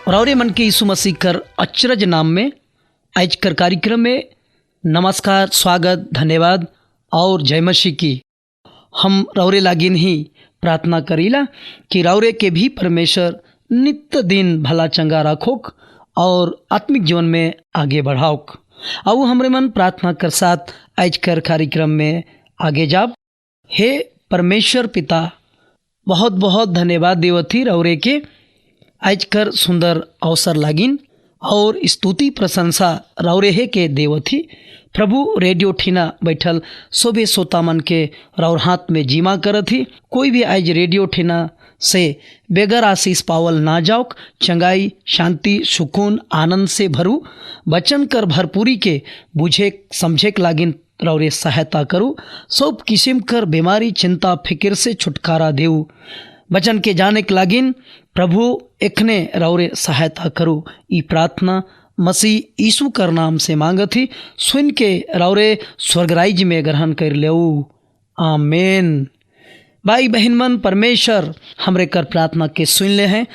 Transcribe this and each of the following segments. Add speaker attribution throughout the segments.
Speaker 1: और मन के यीशु मसीह कर अचरज नाम में आज कर कार्यक्रम में नमस्कार, स्वागत, धन्यवाद और जय मसीह की। हम रौरे लागिन ही प्रार्थना करीला कि रौरे के भी परमेश्वर नित्य दिन भला चंगा रखोक और आत्मिक जीवन में आगे बढ़ाओक। आओ हमरे मन प्रार्थना कर साथ आज कर कार्यक्रम में आगे जाब। हे परमेश्वर पिता, बहुत बहुत धन्यवाद देवथी रौरे के आज कर सुंदर अवसर लागिन और स्तुति प्रशंसा रौरे हे के देवथी। प्रभु रेडियो ठीना बैठल सोबे सोता मन के रौर हाथ में जीमा करथी। कोई भी आज रेडियो ठीना से बेगर आशीष पावल ना जाओक। चंगाई, शांति, सुकून, आनंद से भरू बचन कर भरपूरी के बुझे समझे लागिन रौरे सहायता करूँ। सब किस्म कर बीमारी, चिंता, फिक्र से छुटकारा देऊ। बचन के जाने के लागिन प्रभु एखने रौरे सहायता करूँ। ई प्रार्थना मसीह यीशु कर नाम से मांगथी। सुन के रौरे स्वर्गराज में ग्रहण कर लेऊ। आमीन। भाई बहन मन, परमेश्वर हमरे कर प्रार्थना के सुन ले हैं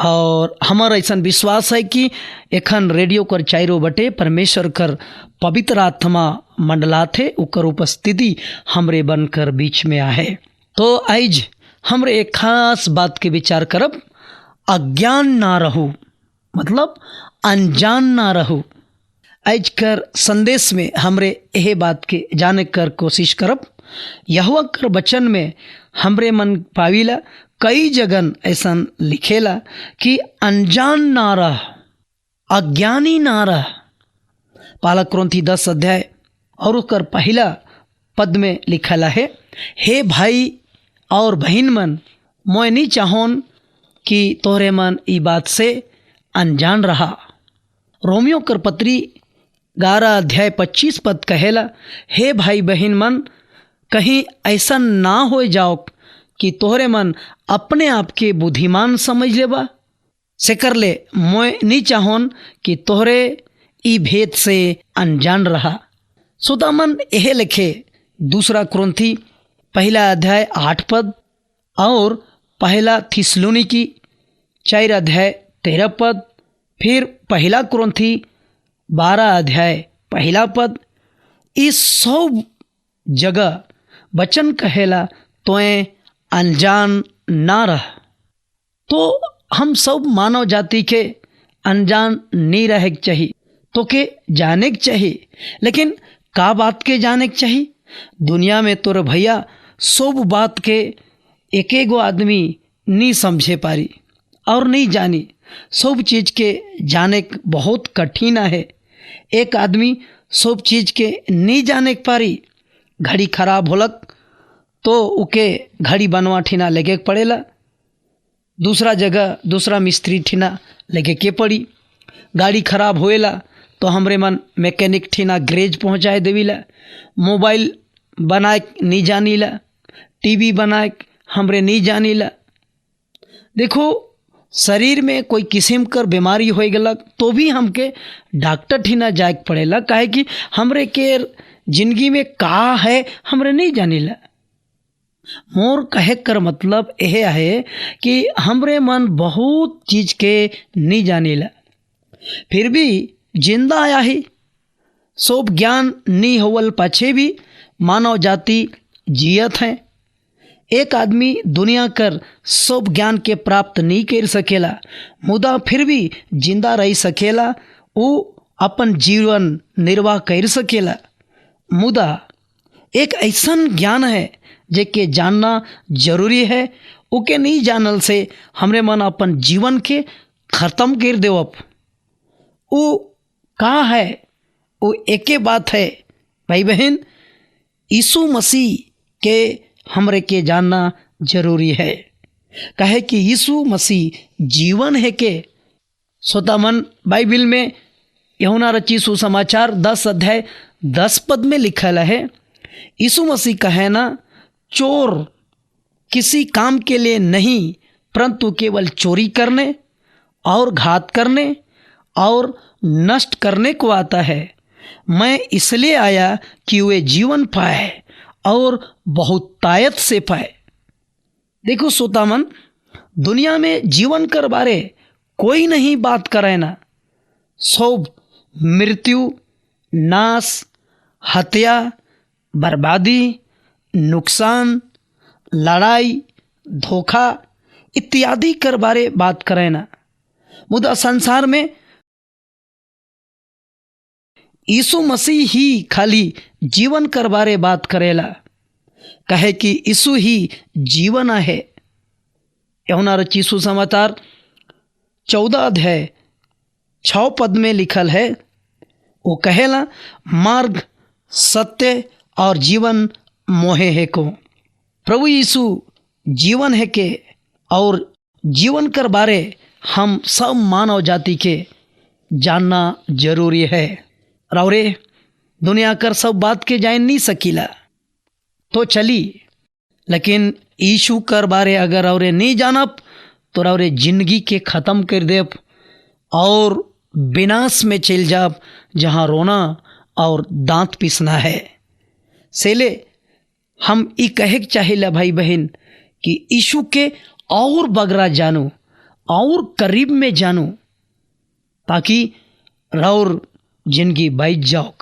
Speaker 1: और हमारा ऐसा विश्वास है कि एखन रेडियो कर चारों बटे परमेश्वर कर पवित्र आत्मा मंडलाथे, उकर उपस्थिति हमरे बनकर बीच में आहे। तो आज हमरे एक खास बात के विचार करब। अज्ञान ना रहू, मतलब अनजान ना रहू। आज कर संदेश में हमरे यह बात के जाने कर कोशिश करब। यहोवा कर वचन में हमरे मन पाविला कई जगन ऐसा लिखेला कि अनजान ना रह, अज्ञानी ना रह। पालक क्रंथी 10 अध्याय और उसकर पहला पद में लिखला है, हे भाई और बहन मन, मैं नहीं चाहोन कि तोहरे मन ई बात से अनजान रहा। रोमियो कर पत्री 11 अध्याय 25 पद कहेला, हे भाई बहन मन, कहीं ऐसा ना हो जाओ कि तोहरे मन अपने आप के बुद्धिमान समझ लेबा। से कर ले मैं नहीं चाहोन कि तोहरे ई भेद से अनजान रहा। सुता मन यह लिखे 2 कुरिन्थी पहला अध्याय 8 पद और पहला थिस्सलुनीकी 4 अध्याय 13 पद, फिर पहला कुरिन्थी 12 अध्याय पहला पद। इस सब जगह वचन कहेला तोए अनजान ना रह। तो हम सब मानव जाति के अनजान नहीं रहे के चाहिए, तो के जाने के चाहिए। लेकिन का बात के जाने के चाहिए? दुनिया में तोर भैया सब बात के एक एगो आदमी नहीं समझे पारी और नहीं जानी। सब चीज़ के जाने बहुत कठिन है। एक आदमी सब चीज़ के नहीं जाने पारी। घड़ी खराब होलक तो उके घड़ी बनवा ठीना लगे पड़ेला। दूसरा जगह दूसरा मिस्त्री ठीना लगे के पड़ी। गाड़ी खराब होएला तो हमरे मन मैकेनिक ठीना गैरेज पहुँचाए देवीला। मोबाइल बनाए नहीं जानीला, टीवी बनाए हमरे नहीं जानीला। देखो, शरीर में कोई किस्म कर बीमारी हो गलक तो भी हमके डॉक्टर ठीना जाए पड़ेला। काहे कि हमरे के जिंदगी में का है हमरे नहीं जानीला। मोर कहे कर मतलब यह है कि हमरे मन बहुत चीज़ के नहीं जानीला, फिर भी जिंदा आया ही। सब ज्ञान नहीं होवल पाछे भी मानव जाति जियत हैं। एक आदमी दुनिया कर सब ज्ञान के प्राप्त नहीं कर सकेला, मुदा फिर भी जिंदा रह सकेला। वो अपन जीवन निर्वाह कर सकेला। मुदा एक ऐसा ज्ञान है जेके जानना जरूरी है। उके नहीं जानल से हमरे मन अपन जीवन के खत्म कर देवब। वो का है? वो एके बात है भाई बहन, यीशु मसीह के हमरे के जानना जरूरी है। कहे कि यीशु मसीह जीवन है के। सोता मन बाइबिल में यूहन्ना रची सुसमाचार 10 अध्याय 10 पद में लिखल है, यीशु मसीह कहे ना, चोर किसी काम के लिए नहीं परंतु केवल चोरी करने और घात करने और नष्ट करने को आता है। मैं इसलिए आया कि वे जीवन पाए और बहुतायत से पाए। देखो श्रोतामन, दुनिया में जीवन कर बारे कोई नहीं बात करे ना। सब मृत्यु, नाश, हत्या, बर्बादी, नुकसान, लड़ाई, धोखा इत्यादि कर बारे बात करे ना। मुदा संसार में यीशु मसीह ही खाली जीवन कर बारे बात करेला, कहे कि यीशु ही जीवन है। यूहन्ना रचित सुसमाचार 14 अध्याय 6 पद में लिखल है, वो कहेला मार्ग, सत्य और जीवन मोहे है को। प्रभु यीशु जीवन है के और जीवन कर बारे हम सब मानव जाति के जानना जरूरी है। रौरे दुनिया कर सब बात के जान नहीं सकीला तो चली, लेकिन यीशु कर बारे अगर औरे नहीं जानब तो रौरे जिंदगी के ख़त्म कर देब और विनाश में चल जाब, जहाँ रोना और दांत पीसना है। सेले हम ई कहे चाहिए भाई बहन कि यीशु के और बगरा जानो और करीब में जानो, ताकि रौर जिंदगी बैठ जाओ।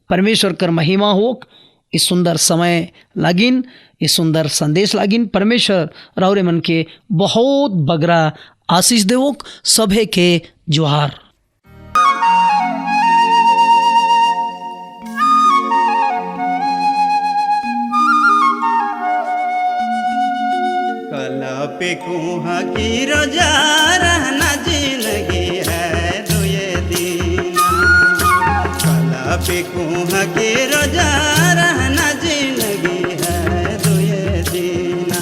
Speaker 1: परमेश्वर कर महिमा हो। इस सुंदर समय लागिन, इस सुंदर संदेश लागिन परमेश्वर रौरे मन के बहुत बगरा आशीष देवो। सभे के जोहार।
Speaker 2: कला पे कुहा की रोजा रहना जिंदगी है दुए दीना। कला पे कुहा की रोजा रहना जिंदगी है दुए दीना।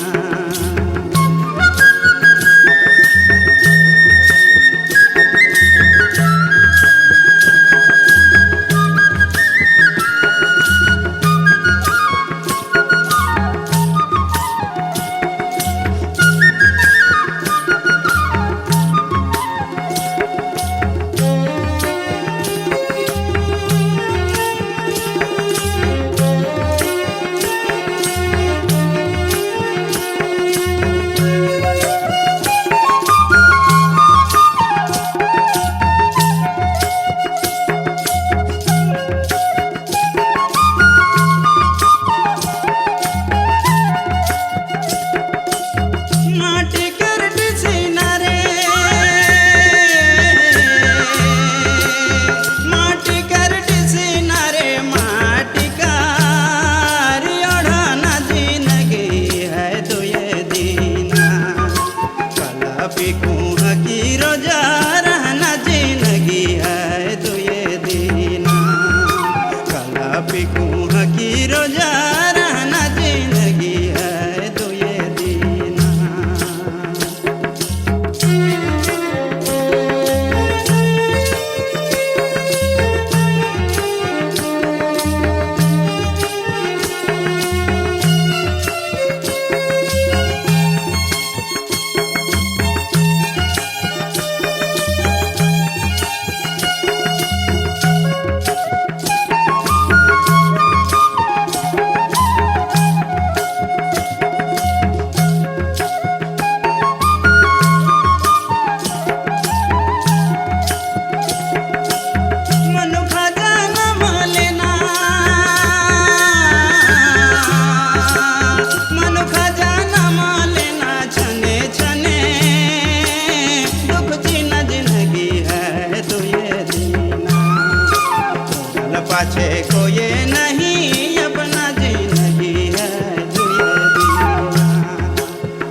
Speaker 2: पाछे कोई नहीं अपना जिंदगी है दुए दीना।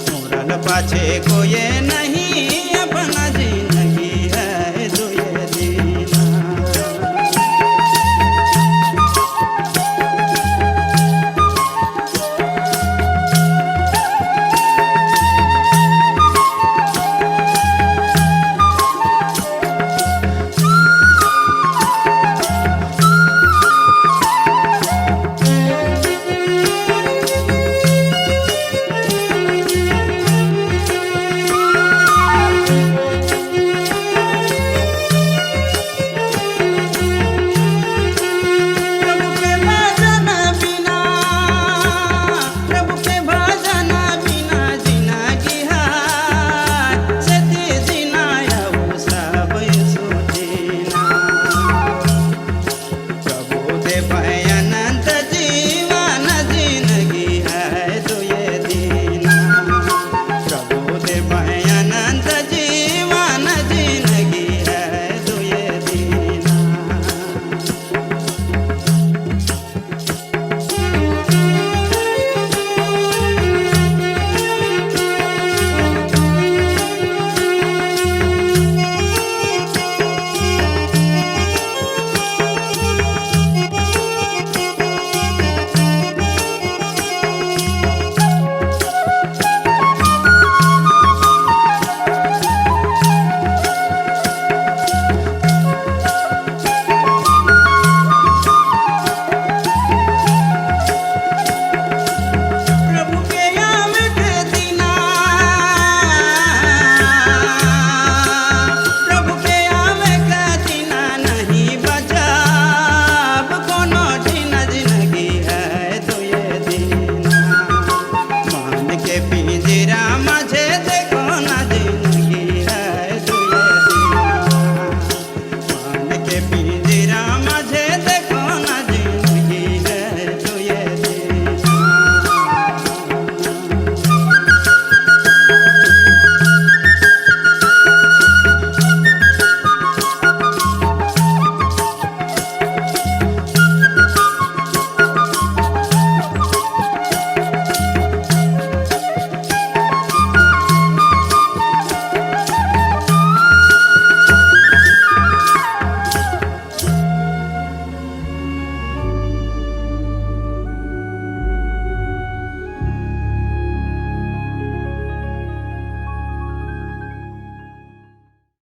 Speaker 2: मोरल पाछे कोई नहीं